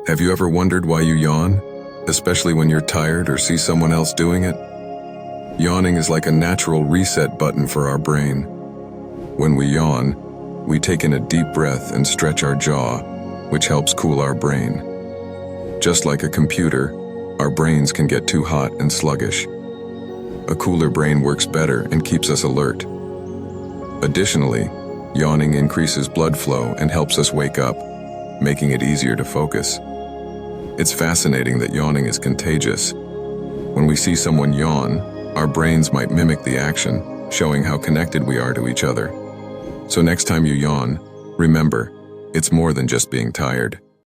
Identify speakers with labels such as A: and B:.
A: Have you ever wondered why you yawn, especially when you're tired or see someone else doing it? Yawning is like a natural reset button for our brain. When we yawn, we take in a deep breath and stretch our jaw, which helps cool our brain. Just like a computer, our brains can get too hot and sluggish. A cooler brain works better and keeps us alert. Additionally, yawning increases blood flow and helps us wake up, making it easier to focus. It's fascinating that yawning is contagious. When we see someone yawn, our brains might mimic the action, showing how connected we are to each other. So next time you yawn, remember, it's more than just being tired.